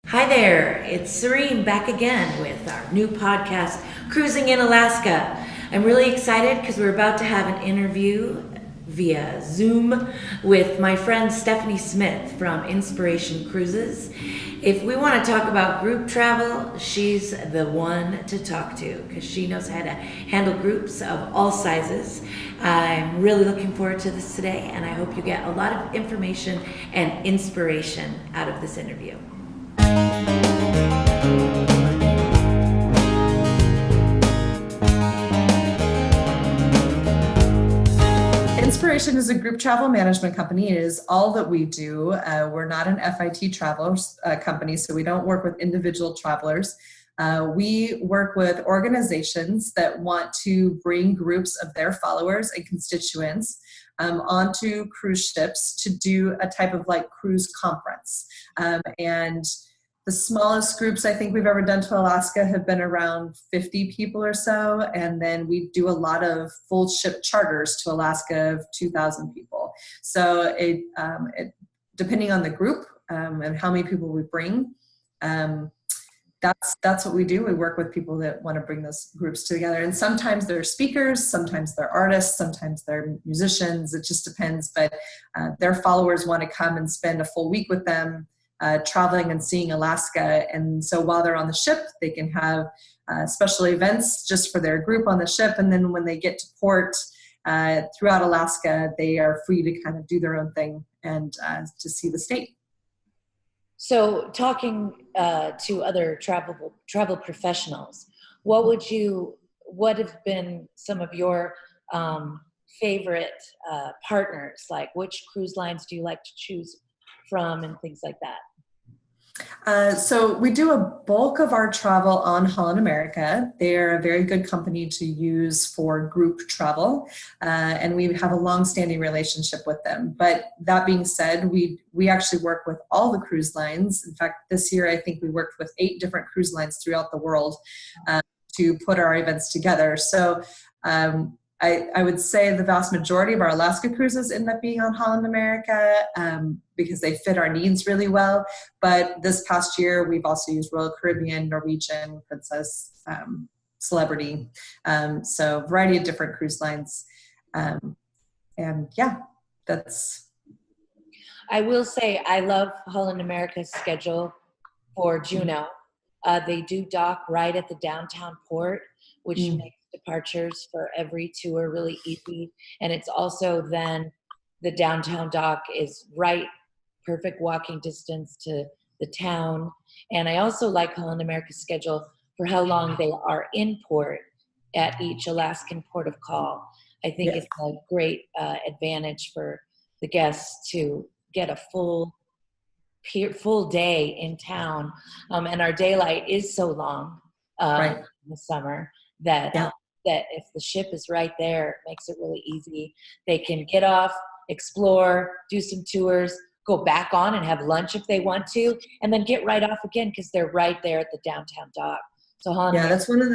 Hi there, it's Serene back again with our new podcast, Cruising in Alaska. I'm really excited because we're about to have an interview via Zoom with my friend Stephanie Smith from Inspiration Cruises. If we want to talk about group travel, she's the one to talk to because she knows how to handle groups of all sizes. I'm really looking forward to this today, and I hope you get a lot of information and inspiration out of this interview. Inspiration is a group travel management company. It is all that we do. We're not an FIT travelers company, so we don't work with individual travelers. We work with organizations that want to bring groups of their followers and constituents onto cruise ships to do a type of like cruise conference. And the smallest groups I think we've ever done to Alaska have been around 50 people or so. And then we do a lot of full ship charters to Alaska of 2,000 people. So it depending on the group and how many people we bring, that's what we do. We work with people that want to bring those groups together. And sometimes they're speakers, sometimes they're artists, sometimes they're musicians. It just depends. But their followers want to come and spend a full week with them, traveling and seeing Alaska. And so while they're on the ship, they can have special events just for their group on the ship. And then when they get to port throughout Alaska, they are free to kind of do their own thing and to see the state. So talking to other travel professionals, what have been some of your favorite partners? Like which cruise lines do you like to choose from and things like that? So we do a bulk of our travel on Holland America. They're a very good company to use for group travel, and we have a long-standing relationship with them. But that being said, we actually work with all the cruise lines. In fact, this year I think we worked with 8 different cruise lines throughout the world to put our events together. So I would say the vast majority of our Alaska cruises end up being on Holland America because they fit our needs really well. But this past year, we've also used Royal Caribbean, Norwegian, Princess, Celebrity. So a variety of different cruise lines. And yeah, that's... I will say I love Holland America's schedule for Juneau. They do dock right at the downtown port, which makes departures for every tour really easy. And it's also then the downtown dock is right, perfect walking distance to the town. And I also like Holland America's schedule for how long they are in port at each Alaskan port of call. I think it's a great advantage for the guests to get a full day in town. And our daylight is so long in the summer that if the ship is right there, it makes it really easy. They can get off, explore, do some tours, go back on and have lunch if they want to, and then get right off again because they're right there at the downtown dock. So that's one of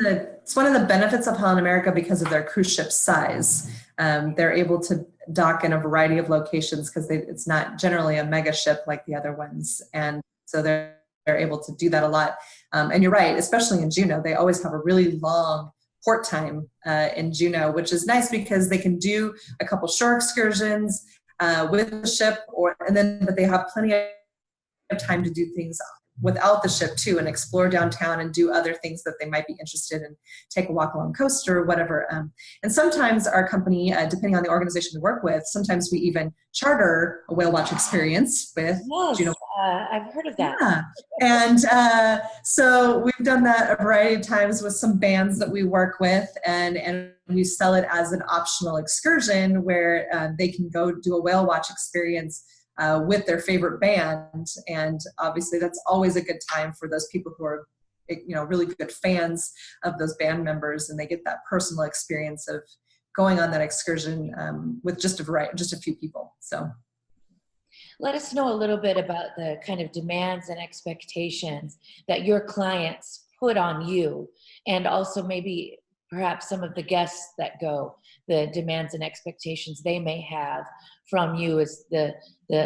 the benefits of Holland America because of their cruise ship size. They're able to dock in a variety of locations because it's not generally a mega ship like the other ones, and so they're able to do that a lot. And you're right, especially in Juneau, they always have a really long port time in Juneau, which is nice because they can do a couple shore excursions with the ship, but they have plenty of time to do things without the ship too, and explore downtown and do other things that they might be interested in, take a walk along coast or whatever. And sometimes our company, depending on the organization we work with, sometimes we even charter a whale watch experience with Juneau. I've heard of that. Yeah. And so we've done that a variety of times with some bands that we work with, and we sell it as an optional excursion where they can go do a whale watch experience with their favorite band. And obviously that's always a good time for those people who are, really good fans of those band members, and they get that personal experience of going on that excursion with just a few people. So let us know a little bit about the kind of demands and expectations that your clients put on you, and also maybe perhaps some of the guests that go, the demands and expectations they may have from you as the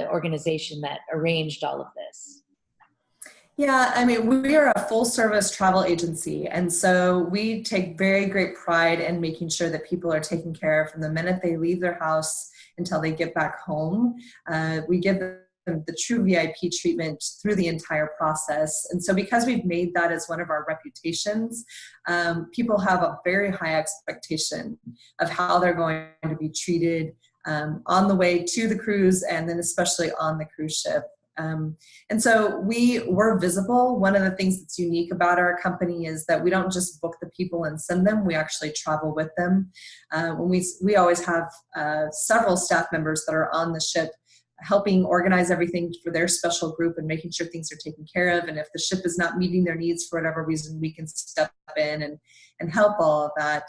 organization that arranged all of this. Yeah, I mean, we are a full service travel agency. And so we take very great pride in making sure that people are taken care of from the minute they leave their house until they get back home. We give them the true VIP treatment through the entire process. And so because we've made that as one of our reputations, people have a very high expectation of how they're going to be treated on the way to the cruise, and then especially on the cruise ship. And so we're visible. One of the things that's unique about our company is that we don't just book the people and send them, we actually travel with them. We always have several staff members that are on the ship helping organize everything for their special group and making sure things are taken care of. And if the ship is not meeting their needs for whatever reason, we can step in and help all of that.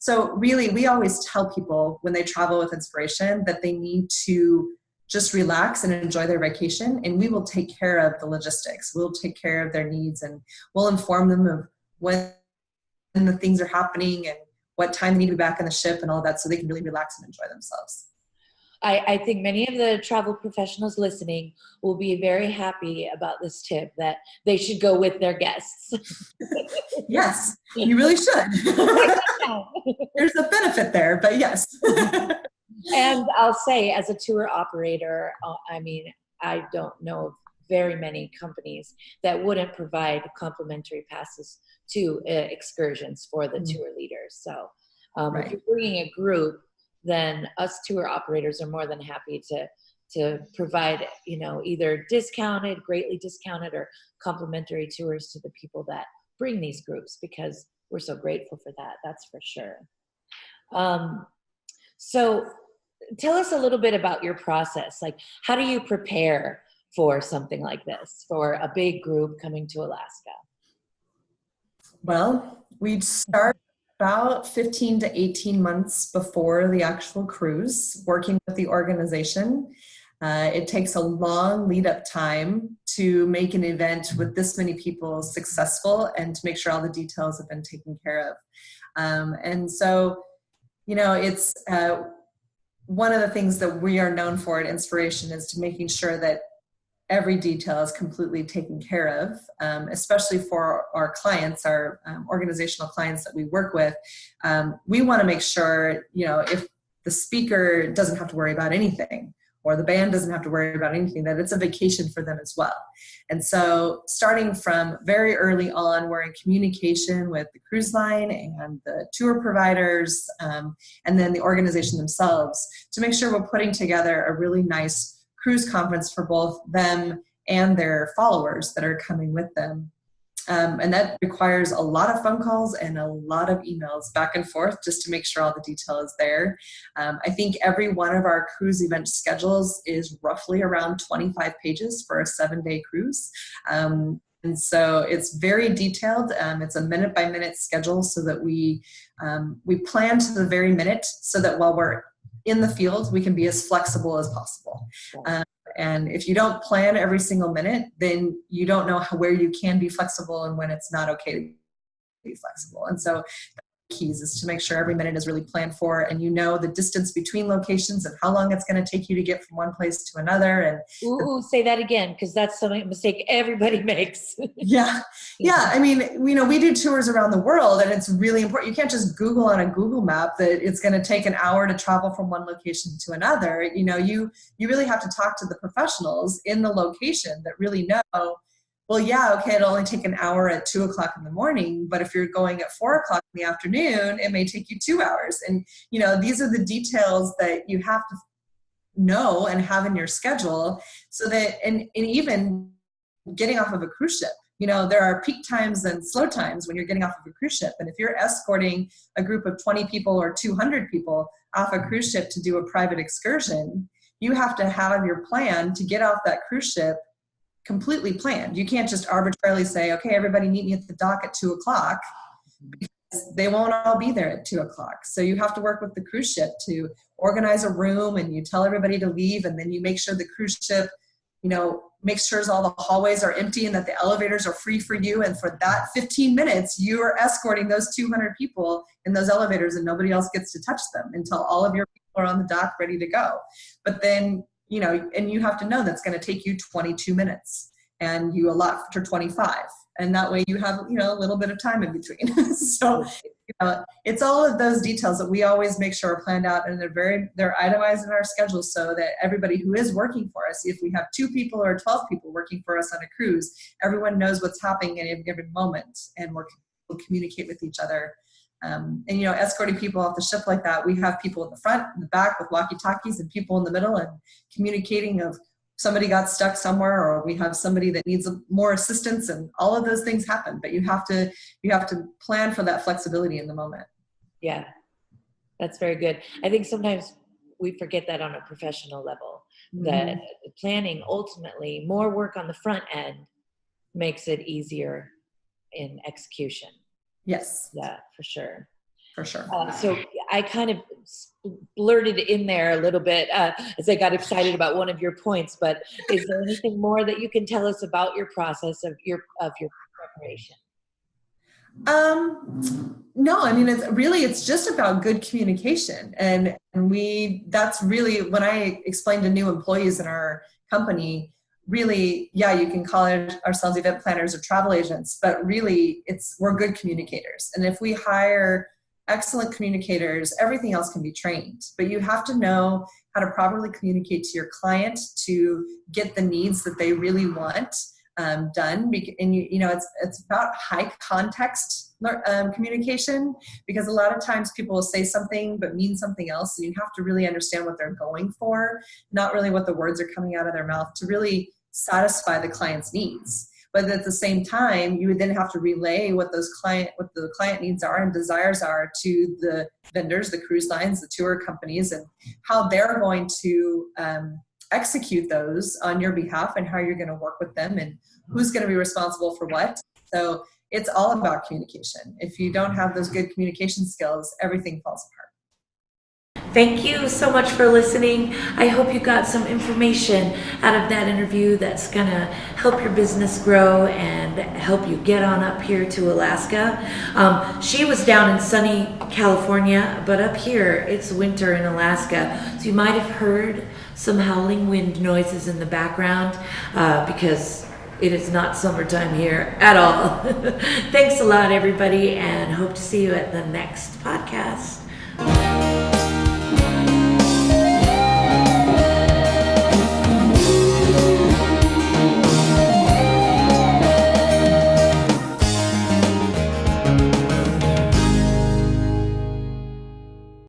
So really, we always tell people when they travel with Inspiration that they need to just relax and enjoy their vacation, and we will take care of the logistics. We'll take care of their needs, and we'll inform them of when the things are happening and what time they need to be back on the ship and all that, so they can really relax and enjoy themselves. I think many of the travel professionals listening will be very happy about this tip, that they should go with their guests. Yes, you really should. There's a benefit there, but yes. And I'll say, as a tour operator, I mean, I don't know of very many companies that wouldn't provide complimentary passes to excursions for the tour leaders. So Right. if you're bringing a group, then us tour operators are more than happy to provide, you know, either discounted, greatly discounted, or complimentary tours to the people that bring these groups, because we're so grateful for that. That's for sure. So tell us a little bit about your process. Like, how do you prepare for something like this, for a big group coming to Alaska? Well, we'd start about 15 to 18 months before the actual cruise, working with the organization. It takes a long lead up time to make an event with this many people successful and to make sure all the details have been taken care of. And so, you know, it's one of the things that we are known for at Inspiration is to making sure that every detail is completely taken care of, especially for our clients, our organizational clients that we work with. We want to make sure, you know, if the speaker doesn't have to worry about anything, or the band doesn't have to worry about anything, that it's a vacation for them as well. And so starting from very early on, we're in communication with the cruise line and the tour providers, and then the organization themselves, to make sure we're putting together a really nice cruise conference for both them and their followers that are coming with them. And that requires a lot of phone calls and a lot of emails back and forth just to make sure all the detail is there. I think every one of our cruise event schedules is roughly around 25 pages for a 7-day cruise. And so it's very detailed. It's a minute by minute schedule, so that we plan to the very minute, so that while we're in the field, we can be as flexible as possible. And if you don't plan every single minute, then you don't know where you can be flexible and when it's not okay to be flexible. And so the keys is to make sure every minute is really planned for, and you know the distance between locations and how long it's going to take you to get from one place to another. And say that again, because that's a mistake everybody makes. Yeah. I mean, you know, we do tours around the world, and it's really important. You can't just Google on a Google map that it's going to take an hour to travel from one location to another. You know, you really have to talk to the professionals in the location that really know, well, yeah, okay, it'll only take an hour at 2 o'clock in the morning, but if you're going at 4 o'clock in the afternoon, it may take you 2 hours. And, you know, these are the details that you have to know and have in your schedule, so that, and even getting off of a cruise ship, you know, there are peak times and slow times when you're getting off of a cruise ship. And if you're escorting a group of 20 people or 200 people off a cruise ship to do a private excursion, you have to have your plan to get off that cruise ship completely planned. You can't just arbitrarily say, okay, everybody meet me at the dock at 2 o'clock, because they won't all be there at 2 o'clock. So you have to work with the cruise ship to organize a room, and you tell everybody to leave, and then you make sure the cruise ship, you know, makes sure all the hallways are empty and that the elevators are free for you. And for that 15 minutes, you are escorting those 200 people in those elevators, and nobody else gets to touch them until all of your people are on the dock ready to go. But then, you know, and you have to know that's going to take you 22 minutes. and you allot for 25. And that way you have, a little bit of time in between. So, it's all of those details that we always make sure are planned out, and they're itemized in our schedule so that everybody who is working for us, if we have 2 people or 12 people working for us on a cruise, everyone knows what's happening at any given moment, and we'll communicate with each other. Escorting people off the ship like that, we have people in the front and the back with walkie-talkies and people in the middle, and communicating of somebody got stuck somewhere, or we have somebody that needs more assistance, and all of those things happen. But you have to plan for that flexibility in the moment. Yeah, that's very good. I think sometimes we forget that on a professional level, that planning, ultimately, more work on the front end makes it easier in execution. Yes. Yeah, for sure. For sure. So I kind of blurted in there a little bit as I got excited about one of your points, but is there anything more that you can tell us about your process of your preparation? No, I mean, it's just about good communication. And that's really, when I explain to new employees in our company, really, yeah, you can call ourselves event planners or travel agents, but really we're good communicators. And if we hire excellent communicators, everything else can be trained, but you have to know how to properly communicate to your client to get the needs that they really want done. And it's about high context communication, because a lot of times people will say something but mean something else, and you have to really understand what they're going for, not really what the words are coming out of their mouth, to really satisfy the client's needs. But at the same time, you would then have to relay what the client needs are and desires are to the vendors, the cruise lines, the tour companies, and how they're going to execute those on your behalf, and how you're going to work with them, and who's going to be responsible for what. So it's all about communication. If you don't have those good communication skills, everything falls apart. Thank you so much for listening. I hope you got some information out of that interview that's going to help your business grow and help you get on up here to Alaska. She was down in sunny California, but up here it's winter in Alaska. So you might have heard some howling wind noises in the background because it is not summertime here at all. Thanks a lot, everybody, and hope to see you at the next podcast.